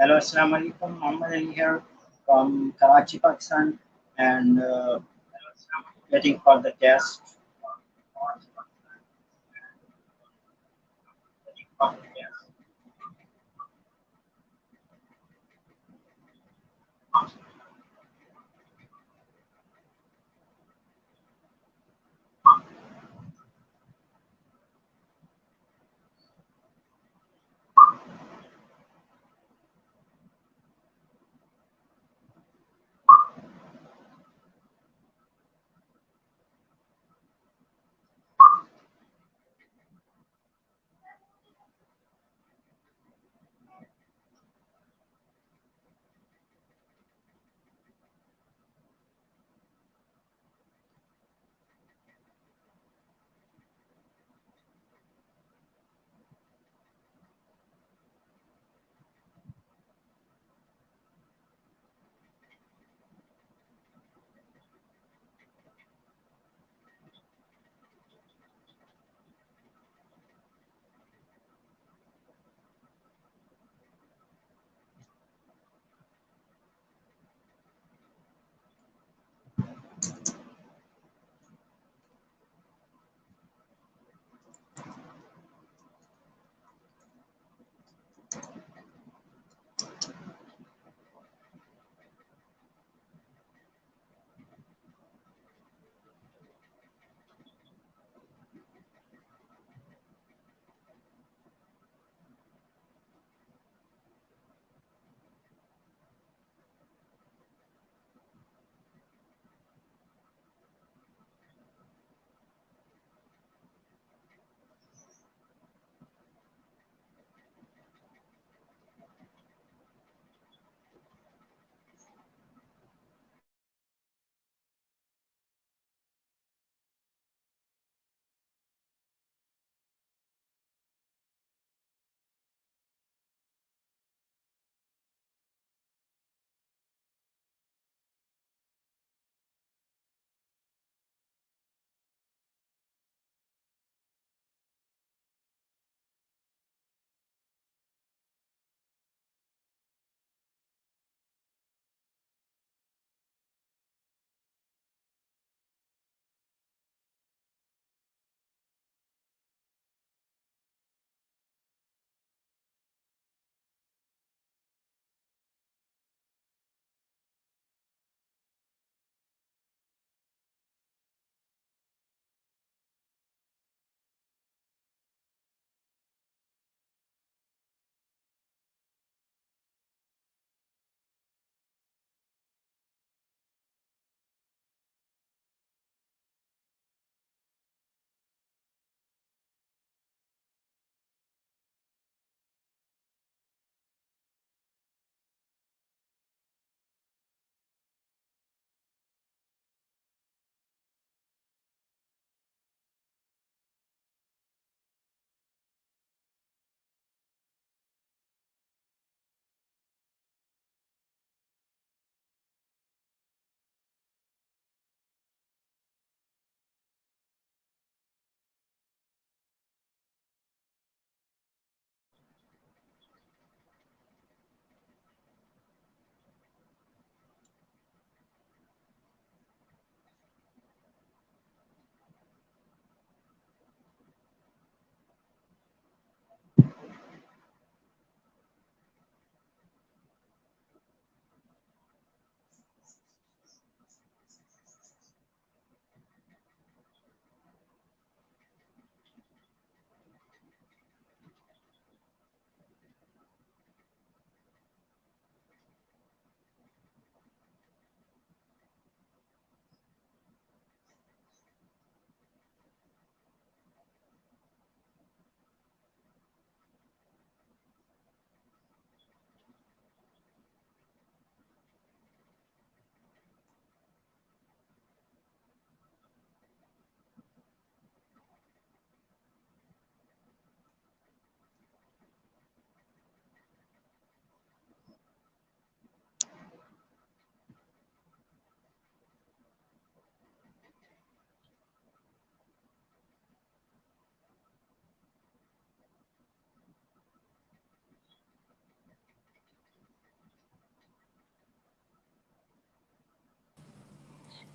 Hello, Assalamualikum Muhammad Ali here from Karachi, Pakistan, and waiting for the guest.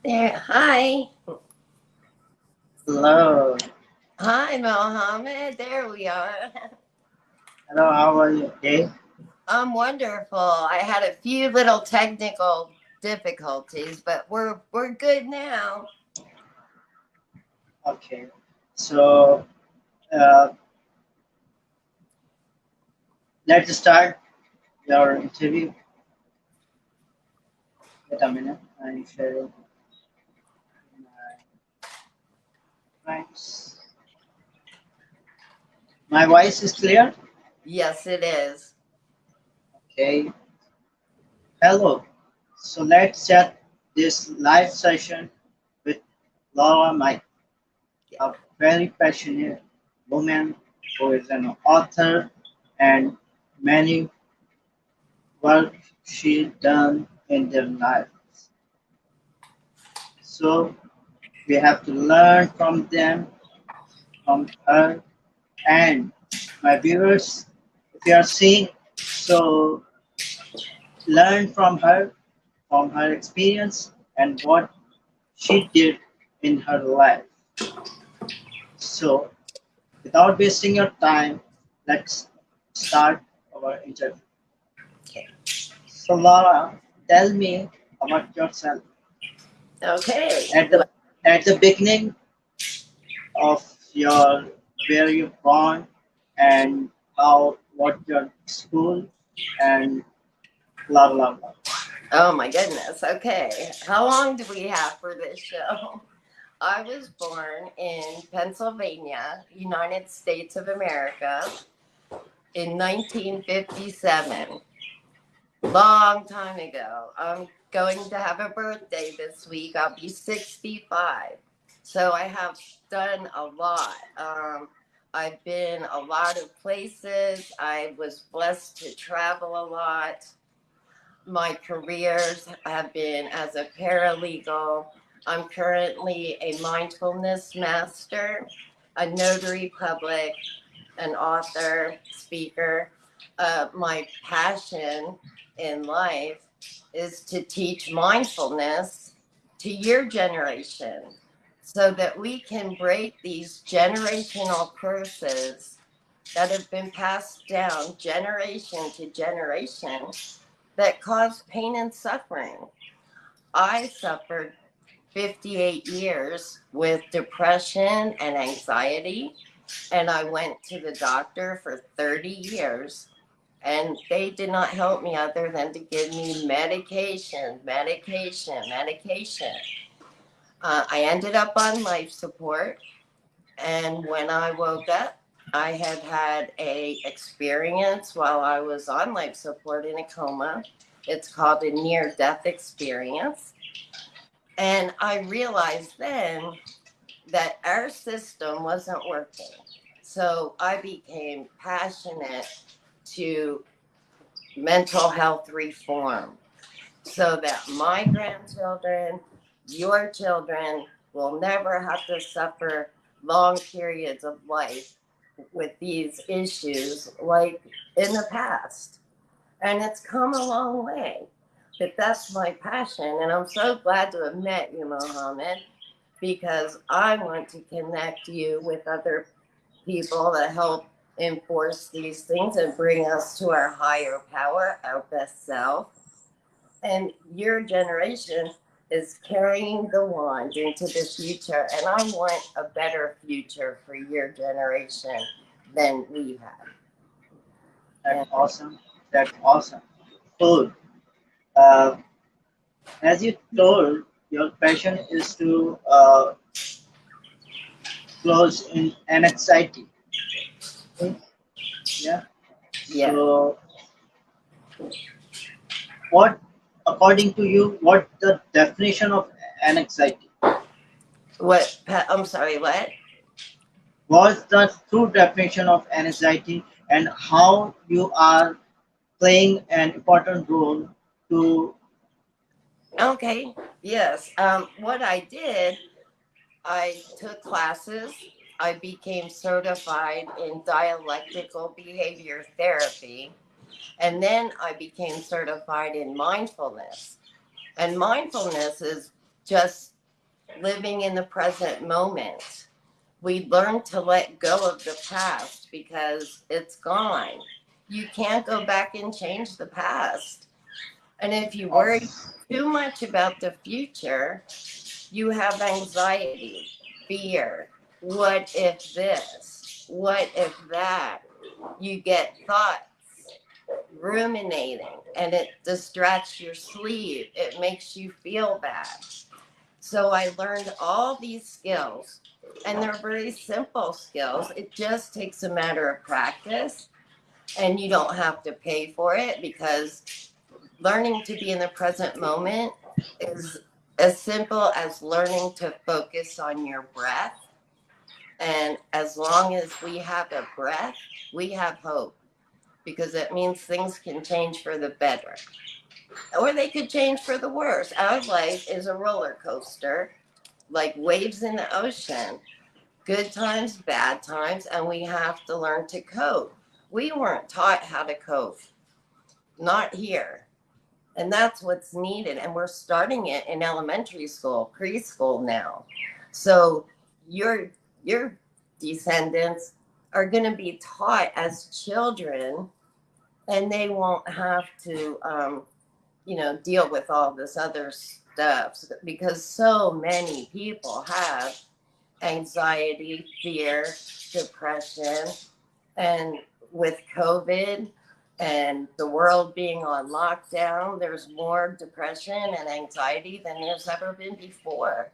There. Hi. Hello. Hi, Mohammed. There we are. Hello, how are you? Okay. I'm wonderful. I had a few little technical difficulties, but we're good now. Okay. So uh, let's start your interview. Wait a minute. I'm sharing my voice. My voice is clear? Yes, it is. Okay. Hello. So let's start this live session with Laura Mike, a very passionate woman who is an author and many work she done in their lives. So we have to learn from them, from her, and my viewers, if you are seeing, so learn from her experience and what she did in her life. So without wasting your time, let's start our interview. Okay. So Laura, tell me about yourself. Okay. At the beginning of your where you born and how what your school and blah blah blah. Oh my goodness. Okay. How long do we have for this show? I was born in Pennsylvania, United States of America, in 1957. Long time ago. I'm going to have a birthday this week. I'll be 65. So I have done a lot. I've been a lot of places. I was blessed to travel a lot. My careers have been as a paralegal. I'm currently a mindfulness master, a notary public, an author, speaker. My passion in life is to teach mindfulness to your generation so that we can break these generational curses that have been passed down generation to generation that cause pain and suffering. I suffered 58 years with depression and anxiety, and I went to the doctor for 30 years, and they did not help me other than to give me medication. I ended up on life support, and when I woke up, I had had a experience while I was on life support in a coma. It's called a near-death experience. And I realized then that our system wasn't working. So I became passionate to mental health reform so that my grandchildren, your children, will never have to suffer long periods of life with these issues like in the past. And it's come a long way. But that's my passion. And I'm so glad to have met you, Mohammed, because I want to connect you with other people that help enforce these things and bring us to our higher power, our best self. And your generation is carrying the wand into the future. And I want a better future for your generation than we had. That's awesome. That's awesome. Cool. Uh, as you told, your passion is to close in anxiety. Okay? Yeah. Yeah. So what, according to you, what the definition of anxiety? What? I'm sorry, what? What's the true definition of anxiety and how you are playing an important role to Okay. Yes. What I did, I took classes. I became certified in dialectical behavior therapy. And then I became certified in mindfulness. And mindfulness is just living in the present moment. We learn to let go of the past because it's gone. You can't go back and change the past. And if you worry too much about the future, you have anxiety, fear. What if this? What if that? You get thoughts ruminating, and it distracts your sleep. It makes you feel bad. So I learned all these skills, and they're very simple skills. It just takes a matter of practice, and you don't have to pay for it, because learning to be in the present moment is as simple as learning to focus on your breath. And as long as we have a breath, we have hope, because it means things can change for the better, or they could change for the worse. Our life is a roller coaster, like waves in the ocean, good times, bad times, and we have to learn to cope. We weren't taught how to cope, not here. And that's what's needed. And we're starting it in elementary school, preschool now. So your descendants are going to be taught as children, and they won't have to, deal with all this other stuff, because so many people have anxiety, fear, depression, and with COVID and the world being on lockdown, there's more depression and anxiety than there's ever been before.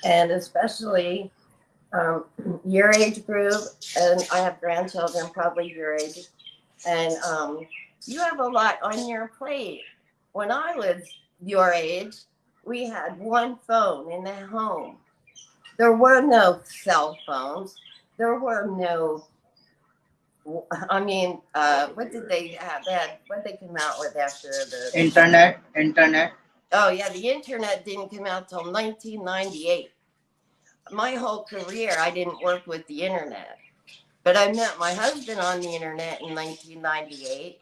And especially your age group, and I have grandchildren probably your age, and you have a lot on your plate. When I was your age, we had one phone in the home. There were no cell phones. There were no, what did they have? What did they come out with after the internet? Oh yeah, the internet didn't come out till 1998. My whole career, I didn't work with the internet, but I met my husband on the internet in 1998.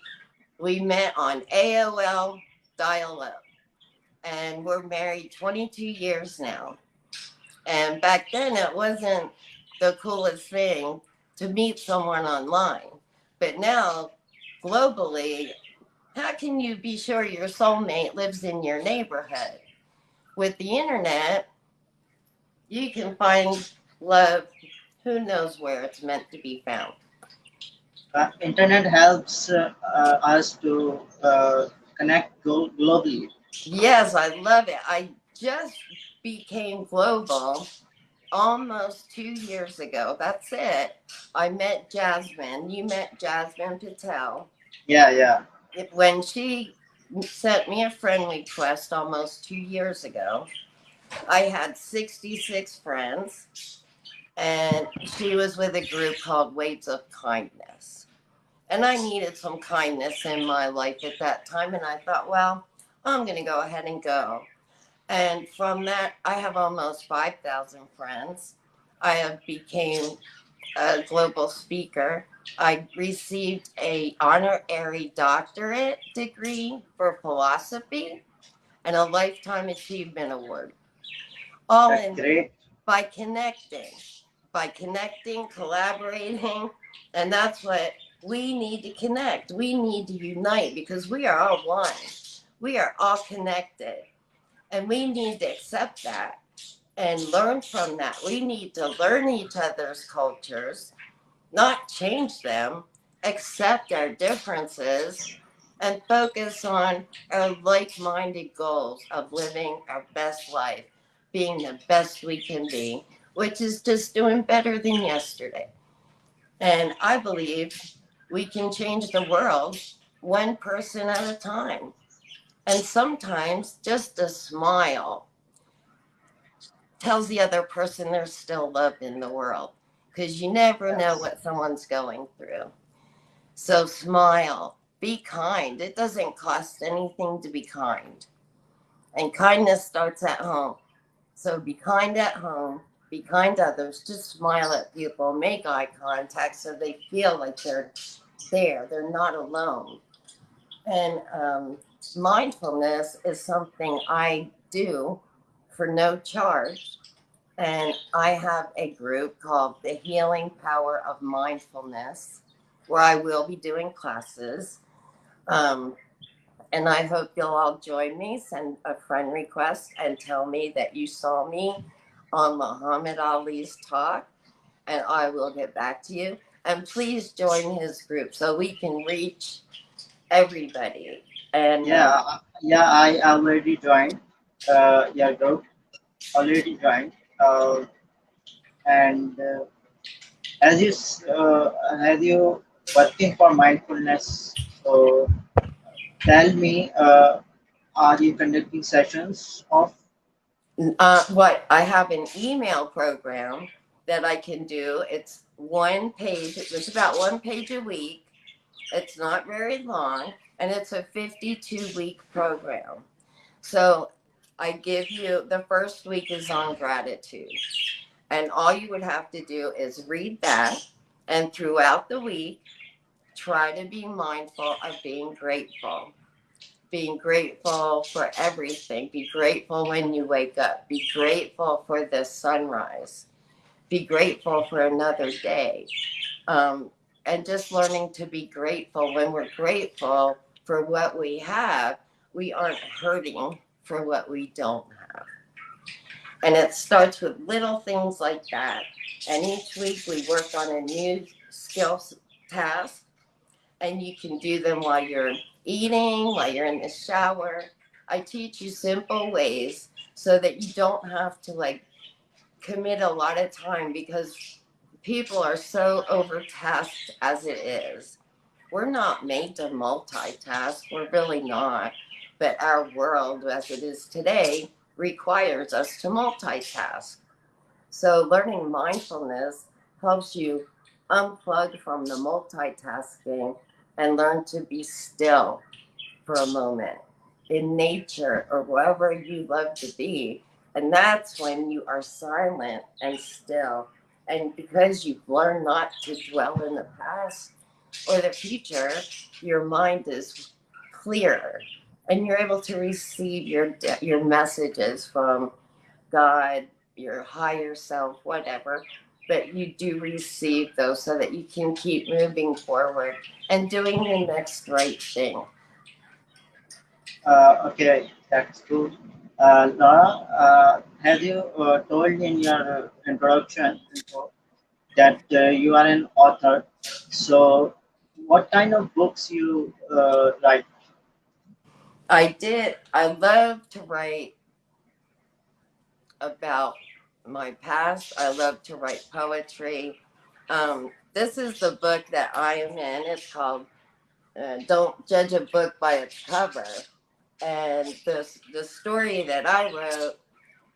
We met on AOL dial-up, and we're married 22 years now. And back then, it wasn't the coolest thing to meet someone online. But now, globally, how can you be sure your soulmate lives in your neighborhood? With the internet, you can find love who knows where it's meant to be found. Internet helps us to connect globally. Yes, I love it. I just became global almost 2 years ago. That's it. I met Jasmine. You met Jasmine Patel. Yeah. When she sent me a friend request almost 2 years ago, I had 66 friends, and she was with a group called Waves of Kindness. And I needed some kindness in my life at that time, and I thought, well, I'm going to go ahead and go. And from that, I have almost 5,000 friends. I have became a global speaker. I received an honorary doctorate degree for philosophy and a lifetime achievement award. All That's in great. by connecting, collaborating, and that's what we need to connect. We need to unite, because we are all one. We are all connected, and we need to accept that and learn from that. We need to learn each other's cultures, not change them, accept our differences, and focus on our like-minded goals of living our best life, being the best we can be, which is just doing better than yesterday. And I believe we can change the world one person at a time. And sometimes just a smile tells the other person there's still love in the world, because you never know what someone's going through. So smile, be kind. It doesn't cost anything to be kind. And kindness starts at home. So be kind at home, be kind to others, just smile at people, make eye contact so they feel like they're there, they're not alone. And mindfulness is something I do for no charge. And I have a group called the Healing Power of Mindfulness, where I will be doing classes. And I hope you'll all join me. Send a friend request and tell me that you saw me on Muhammad Ali's talk, and I will get back to you. And please join his group so we can reach everybody. And I already joined your group. Already joined. And as you working for mindfulness, so tell me, are you conducting sessions of? what I have an email program that I can do. It's one page. It's about one page a week. It's not very long, and it's a 52-week program. So I give you, the first week is on gratitude. And all you would have to do is read that. And throughout the week, try to be mindful of being grateful. Being grateful for everything. Be grateful when you wake up. Be grateful for the sunrise. Be grateful for another day. And just learning to be grateful. When we're grateful for what we have, we aren't hurting for what we don't have. And it starts with little things like that. And each week we work on a new skills task. And you can do them while you're eating, while you're in the shower. I teach you simple ways so that you don't have to commit a lot of time, because people are so overtasked as it is. We're not made to multitask. We're really not. But our world, as it is today, requires us to multitask. So learning mindfulness helps you unplug from the multitasking and learn to be still for a moment in nature or wherever you love to be. And that's when you are silent and still. And because you've learned not to dwell in the past or the future, your mind is clearer and you're able to receive your messages from God, your higher self, whatever. But you do receive those so that you can keep moving forward and doing the next right thing. Okay, that's good. Laura, have you told in your introduction that you are an author? So, what kind of books you write? I love to write about my past. I love to write poetry. This is the book that I am in. It's called Don't Judge a Book by Its Cover. And the story that I wrote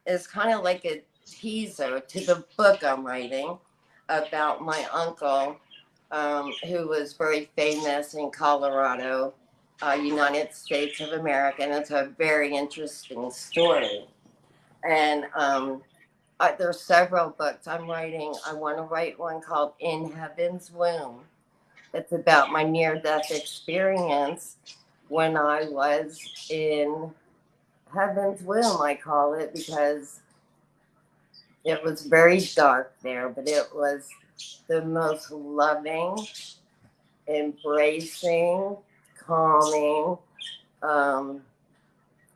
is kind of like a teaser to the book I'm writing about my uncle, who was very famous in Colorado, United States of America. And it's a very interesting story. And there's several books I'm writing. I want to write one called In Heaven's Womb. It's about my near-death experience when I was in Heaven's Womb, I call it, because it was very dark there, but it was the most loving, embracing, calming. I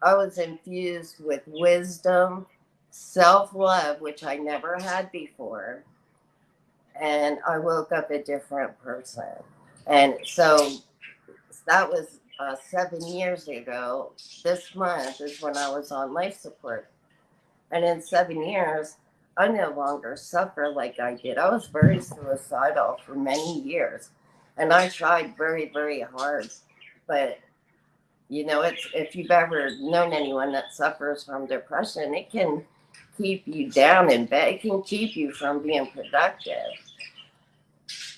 was infused with wisdom, self-love, which I never had before. And I woke up a different person. And so that was 7 years ago. This month is when I was on life support. And in 7 years, I no longer suffer like I did. I was very suicidal for many years. And I tried very, very hard. But, it's if you've ever known anyone that suffers from depression, it can keep you down in bed. It can keep you from being productive.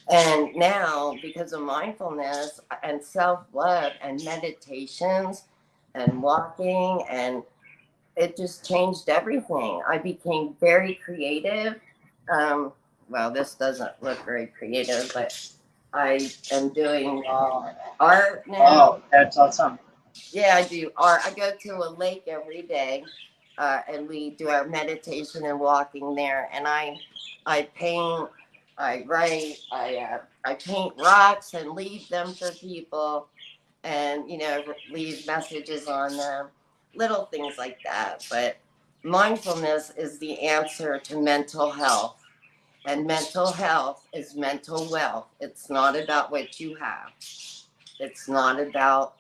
And now, because of mindfulness and self-love and meditations and walking, and it just changed everything. I became very creative. Well, this doesn't look very creative, but I am doing art now. Oh, that's awesome. Yeah, I do art. I go to a lake every day and we do our meditation and walking there. And I paint, I write, I paint rocks and leave them for people, and leave messages on them, little things like that. But mindfulness is the answer to mental health. And mental health is mental wealth. It's not about what you have. It's not about,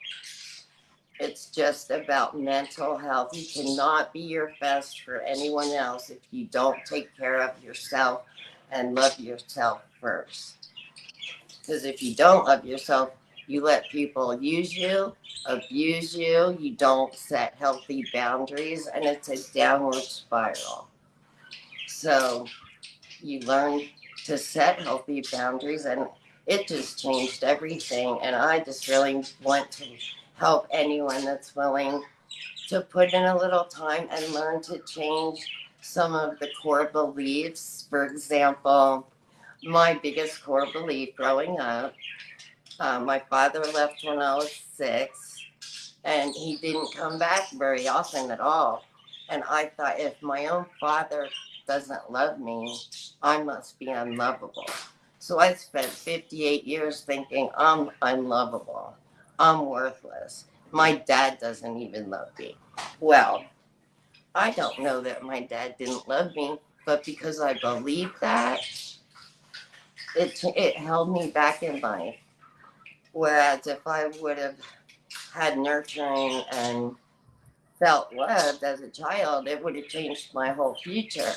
it's just about mental health. You cannot be your best for anyone else if you don't take care of yourself and love yourself first. Because if you don't love yourself, you let people use you, abuse you, you don't set healthy boundaries, and it's a downward spiral. So you learn to set healthy boundaries, and it just changed everything. And I just really want to help anyone that's willing to put in a little time and learn to change some of the core beliefs. For example, my biggest core belief growing up, my father left when I was 6, and he didn't come back very often at all. And I thought, if my own father doesn't love me, I must be unlovable. So I spent 58 years thinking I'm unlovable, I'm worthless. My dad doesn't even love me. Well, I don't know that my dad didn't love me, but because I believed that, it held me back in life. Whereas if I would have had nurturing and felt loved as a child, it would have changed my whole future.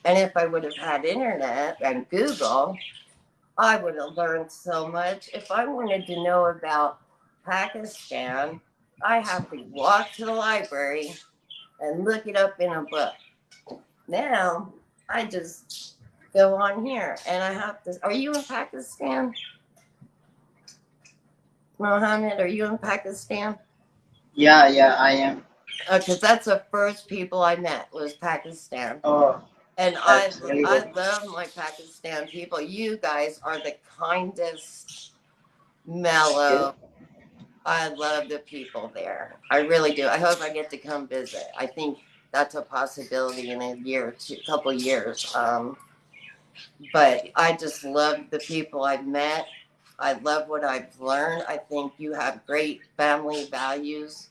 And if I would have had internet and Google, I would have learned so much. If I wanted to know about Pakistan, I have to walk to the library and look it up in a book. Now, I just go on here and I have to. Are you in Pakistan? Mohammed, are you in Pakistan? Yeah, I am. Because that's the first people I met was Pakistan. Oh, And that's very I good. love my Pakistan people. You guys are the kindest, mellow. I love the people there. I really do. I hope I get to come visit. I think that's a possibility in a year or two, couple years. But I just love the people I've met. I love what I've learned. I think you have great family values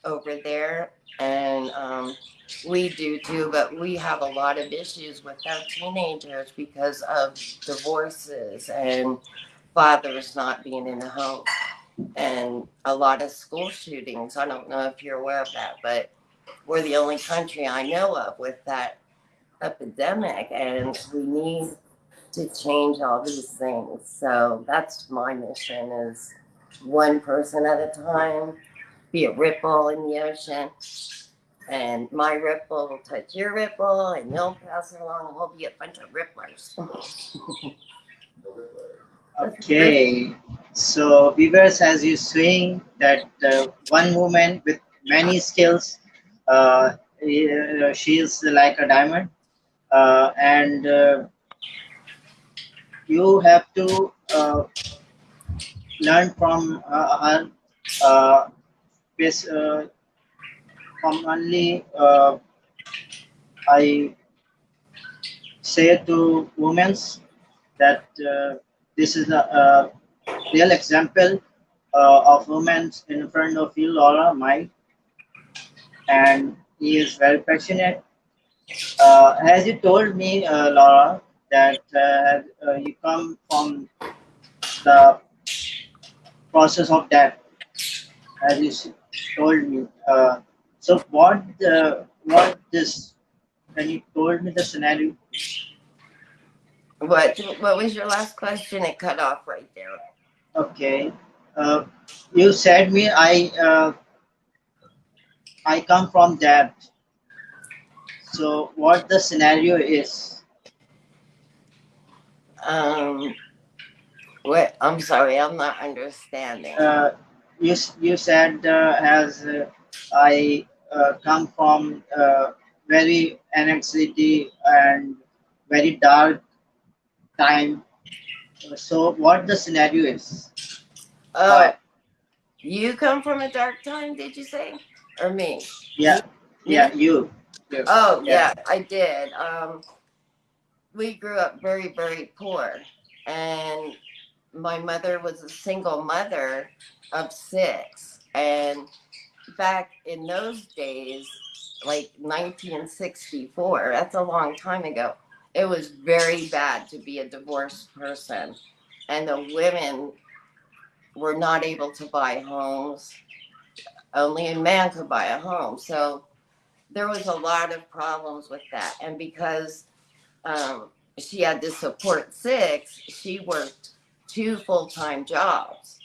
over there, and we do too, but we have a lot of issues with our teenagers because of divorces and fathers not being in the home, and a lot of school shootings. I don't know if you're aware of that, but we're the only country I know of with that epidemic, and we need to change all these things. So that's my mission, is one person at a time, be a ripple in the ocean, and my ripple will touch your ripple, and you'll pass it along, and we'll be a bunch of ripplers. Okay. So, viewers, as you're saying that one woman with many skills, she is like a diamond, and you have to learn from her. Uh, Commonly, I say to women that this is a real example of women in front of you, Laura, Mike, and he is very passionate. As you told me, Laura, that you come from the process of that, as you told me. So what this? Can you told me the scenario? What was your last question? It cut off right there. Okay. You said me I come from that. So what the scenario is? What? I'm sorry, I'm not understanding. You said as I come from very anxiety and very dark time. So what the scenario is? Oh, you come from a dark time, did you say? Or me? Yeah, Me? yeah, you. Yes. Oh, Yeah. yeah, I did. We grew up very, very poor. And my mother was a single mother of 6. And back in those days, like 1964, that's a long time ago, it was very bad to be a divorced person. And the women were not able to buy homes. Only a man could buy a home. So there was a lot of problems with that. And because she had to support 6, she worked 2 full-time jobs.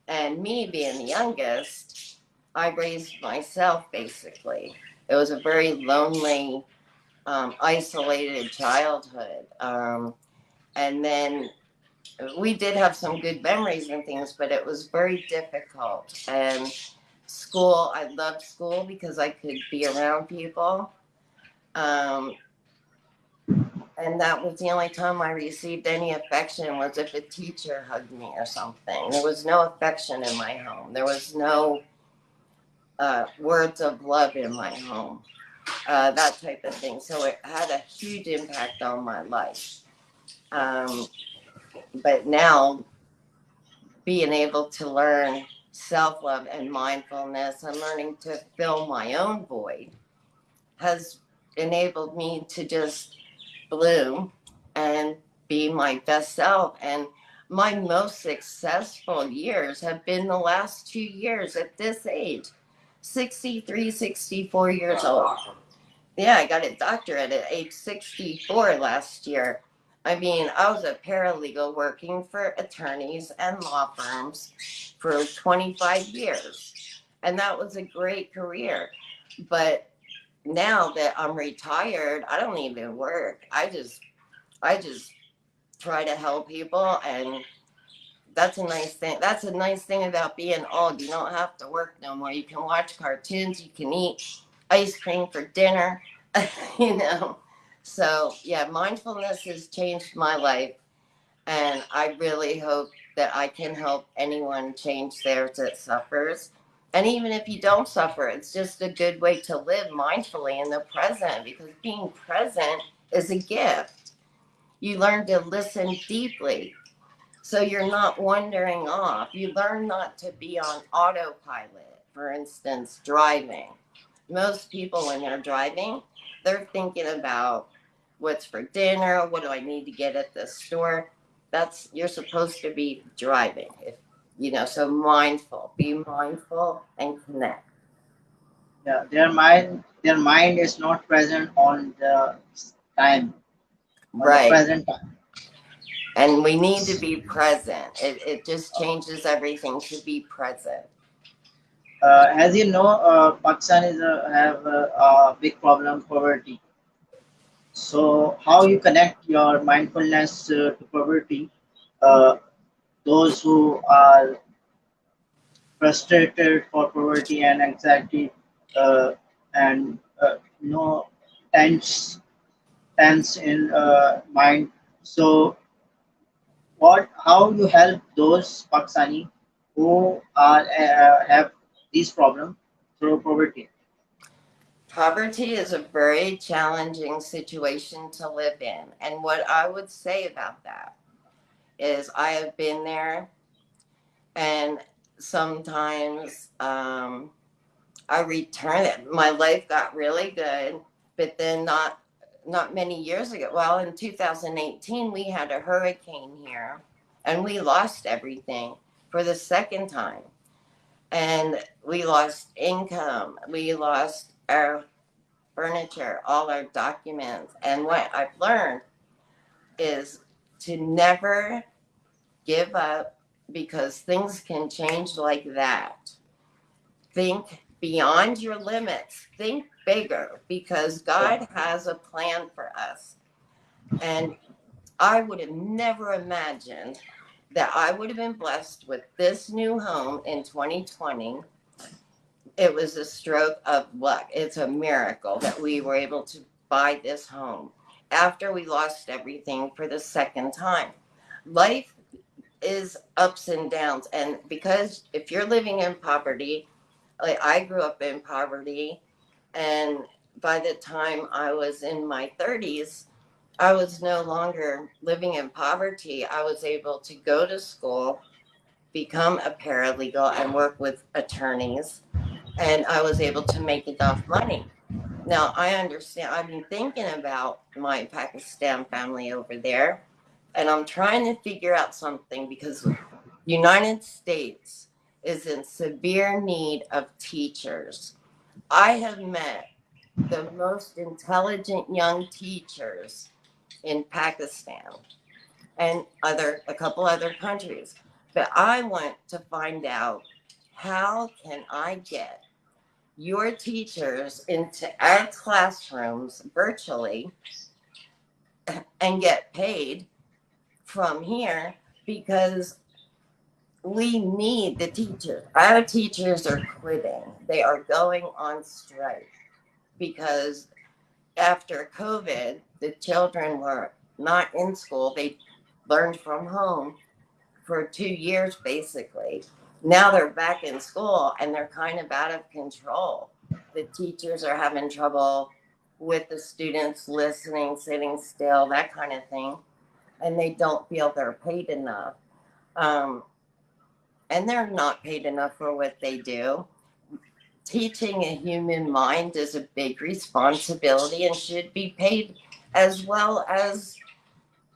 And me being the youngest, I raised myself basically. It was a very lonely, isolated childhood. And then we did have some good memories and things, but it was very difficult. And school, I loved school because I could be around people. And that was the only time I received any affection, was if a teacher hugged me or something. There was no affection in my home. There was no words of love in my home, that type of thing. So it had a huge impact on my life. But now, being able to learn self-love and mindfulness and learning to fill my own void has enabled me to just bloom and be my best self. And my most successful years have been the last 2 years at this age, 63, 64 years old. Yeah, I got a doctorate at age 64 last year. I mean, I was a paralegal working for attorneys and law firms for 25 years. And that was a great career. But now that I'm retired, I don't even work. I just try to help people, and that's a nice thing. That's a nice thing about being old. You don't have to work no more. You can watch cartoons, you can eat ice cream for dinner, you know. So yeah, mindfulness has changed my life, and I really hope that I can help anyone change theirs that suffers. And even if you don't suffer, it's just a good way to live mindfully in the present, because being present is a gift. You learn to listen deeply, so you're not wandering off. You learn not to be on autopilot. For instance, driving. Most people, when they're driving, they're thinking about what's for dinner, what do I need to get at the store. That's, you're supposed to be driving, if you know. So mindful, be mindful and connect. Yeah. Their mind is not present on the time, on the Right. present time. And we need to be present. It just changes everything to be present. As you know, Pakistan is have a big problem, poverty. So how you connect your mindfulness to poverty? Uh, those who are frustrated for poverty and anxiety, and no tense tense in mind. So what? How you help those Pakistani who are have these problems through poverty? Poverty is a very challenging situation to live in. And what I would say about that is, I have been there, and sometimes I returned. My life got really good, but then not many years ago. Well, in 2018, we had a hurricane here, and we lost everything for the second time. And we lost income. We lost our furniture, all our documents. And what I've learned is to never give up, because things can change like that. Think beyond your limits, think bigger, because God has a plan for us. And I would have never imagined that I would have been blessed with this new home in 2020. It was a stroke of luck. It's a miracle that we were able to buy this home after we lost everything for the second time. Life is ups and downs. And because if you're living in poverty, like I grew up in poverty, and by the time I was in my 30s, I was no longer living in poverty. I was able to go to school, become a paralegal, and work with attorneys, and I was able to make enough money. Now, I understand, I've been thinking about my Pakistan family over there, and I'm trying to figure out something because the United States is in severe need of teachers. I have met the most intelligent young teachers in Pakistan and a couple other countries. But I want to find out, how can I get your teachers into our classrooms virtually and get paid from here, because we need the teachers. Our teachers are quitting. They are going on strike because after COVID, the children were not in school. They learned from home for 2 years, basically. Now they're back in school and they're kind of out of control. The teachers are having trouble with the students listening, sitting still, that kind of thing. And they don't feel they're paid enough. And they're not paid enough for what they do. Teaching a human mind is a big responsibility and should be paid as well as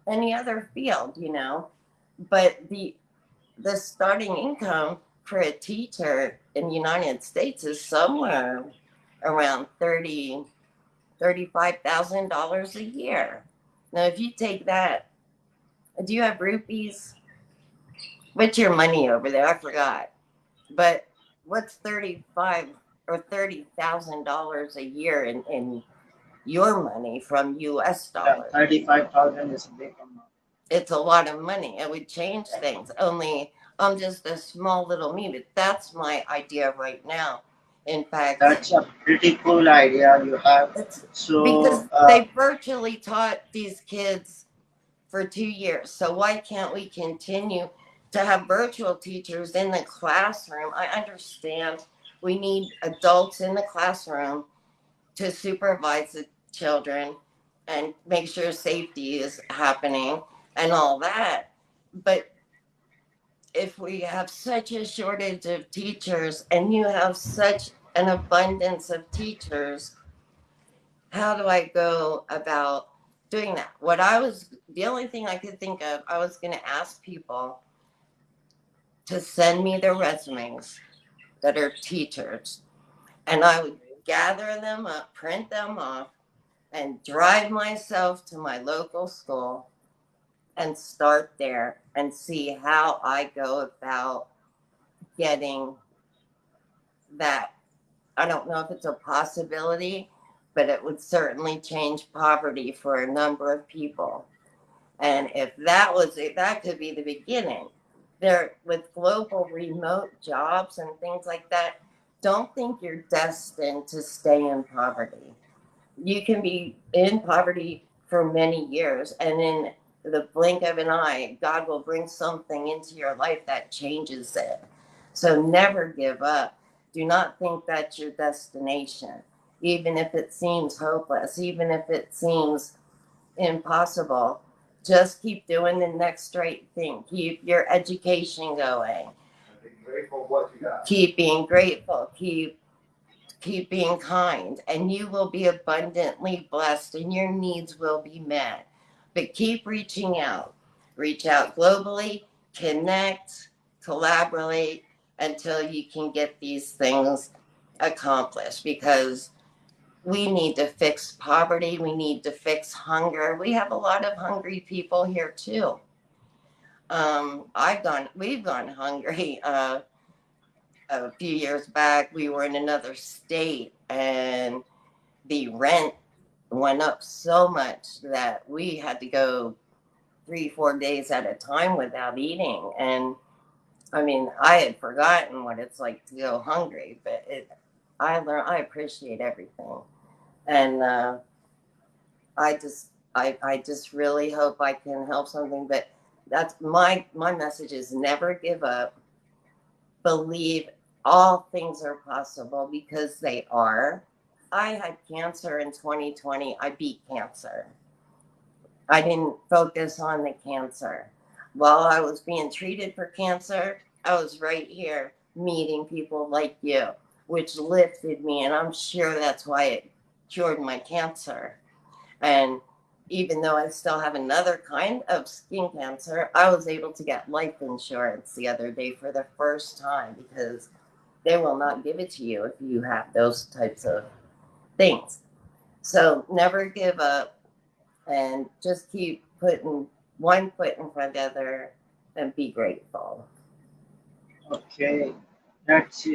any other field, you know. But the starting income for a teacher in the United States is somewhere around $35,000 a year. Now, if you take that, do you have rupees? What's your money over there? I forgot. But what's $30,000 a year in your money from US dollars? 35,000 is a big amount. It's a lot of money. It would change things. Only I'm just a small little me, but that's my idea right now. In fact, That's a pretty cool idea you have. So, because they virtually taught these kids for 2 years. So why can't we continue to have virtual teachers in the classroom? I understand we need adults in the classroom to supervise the children and make sure safety is happening and all that. But if we have such a shortage of teachers and you have such an abundance of teachers, how do I go about doing that? The only thing I could think of, I was going to ask people to send me their resumes that are teachers, and I would gather them up, print them off, and drive myself to my local school and start there and see how I go about getting that. I don't know if it's a possibility, but it would certainly change poverty for a number of people. And if that was it, that could be the beginning. There, with global remote jobs and things like that, don't think you're destined to stay in poverty. You can be in poverty for many years, and in the blink of an eye, God will bring something into your life that changes it. So never give up. Do not think that's your destination, even if it seems hopeless, even if it seems impossible. Just keep doing the next right thing. Keep your education going. Be grateful for what you got. Keep being grateful. Keep being kind, and you will be abundantly blessed and your needs will be met. But keep reaching out. Reach out globally, connect, collaborate until you can get these things accomplished, because we need to fix poverty. We need to fix hunger. We have a lot of hungry people here too. We've gone hungry. A few years back, we were in another state and the rent went up so much that we had to go 3-4 days at a time without eating. And I mean, I had forgotten what it's like to go hungry, but I appreciate everything. And I just really hope I can help something. But that's my message is never give up. Believe all things are possible, because they are. I had cancer in 2020. I beat cancer. I didn't focus on the cancer. While I was being treated for cancer, I was right here meeting people like you, which lifted me. And I'm sure that's why it cured my cancer. And even though I still have another kind of skin cancer, I was able to get life insurance the other day for the first time because they will not give it to you if you have those types of things. So never give up and just keep putting one foot in front of the other and be grateful. Okay, that's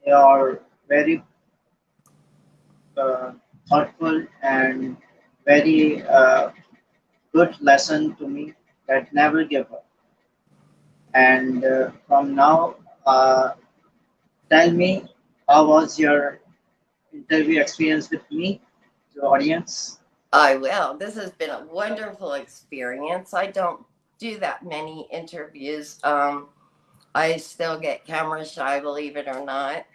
your very thoughtful and very good lesson to me, that never give up. And from now, tell me, how was your interview experience with me, to the audience? I will. This has been a wonderful experience. I don't do that many interviews. I still get camera shy, believe it or not.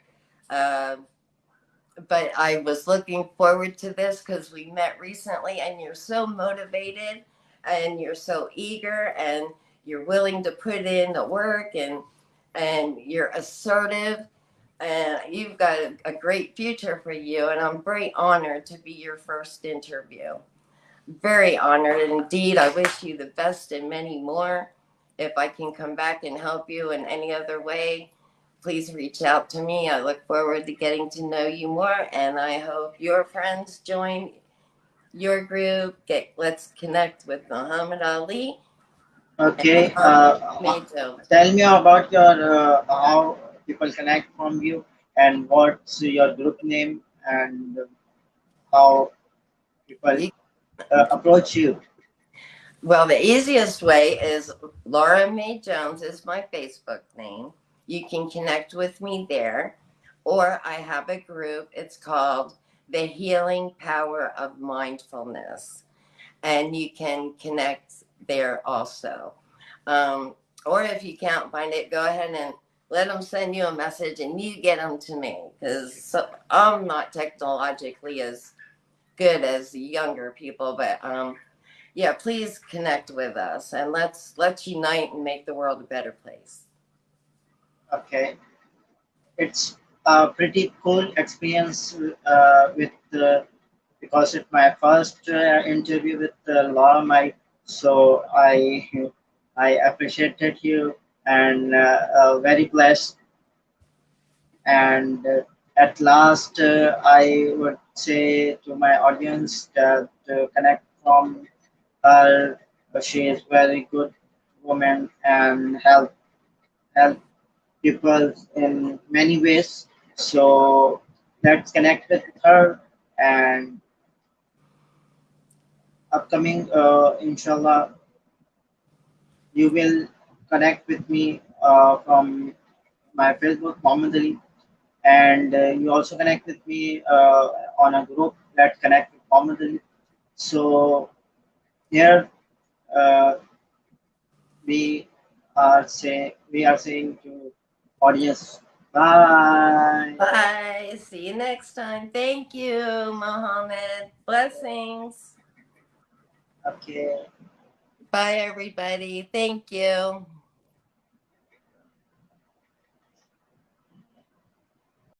But I was looking forward to this because we met recently and you're so motivated and you're so eager and you're willing to put in the work and you're assertive and you've got a great future for you. And I'm very honored to be your first interview. Very honored indeed. I wish you the best and many more. If I can come back and help you in any other way, please reach out to me. I look forward to getting to know you more, and I hope your friends join your group. Let's connect with Muhammad Ali. Okay, Me too. tell me about your how people connect from you, and what's your group name, and how people approach you. Well, the easiest way is Laura Mae Jones is my Facebook name. You can connect with me there. Or I have a group. It's called The Healing Power of Mindfulness. And you can connect there also. Or if you can't find it, go ahead and let them send you a message and you get them to me. Because I'm not technologically as good as the younger people, but yeah, please connect with us and let's unite and make the world a better place. Okay, it's a pretty cool experience with because it's my first interview with Laura Mike, so I appreciated you, and very blessed. And at last, I would say to my audience that connect from her. She is very good woman and help people in many ways. So let's connect with her, and upcoming, inshallah, you will connect with me from my Facebook, Muhammad Ali, and you also connect with me on a group that connect with Muhammad Ali. So here uh, we are saying to audience, bye. Bye. See you next time. Thank you, Mohammed. Blessings. Okay. Bye, everybody. Thank you.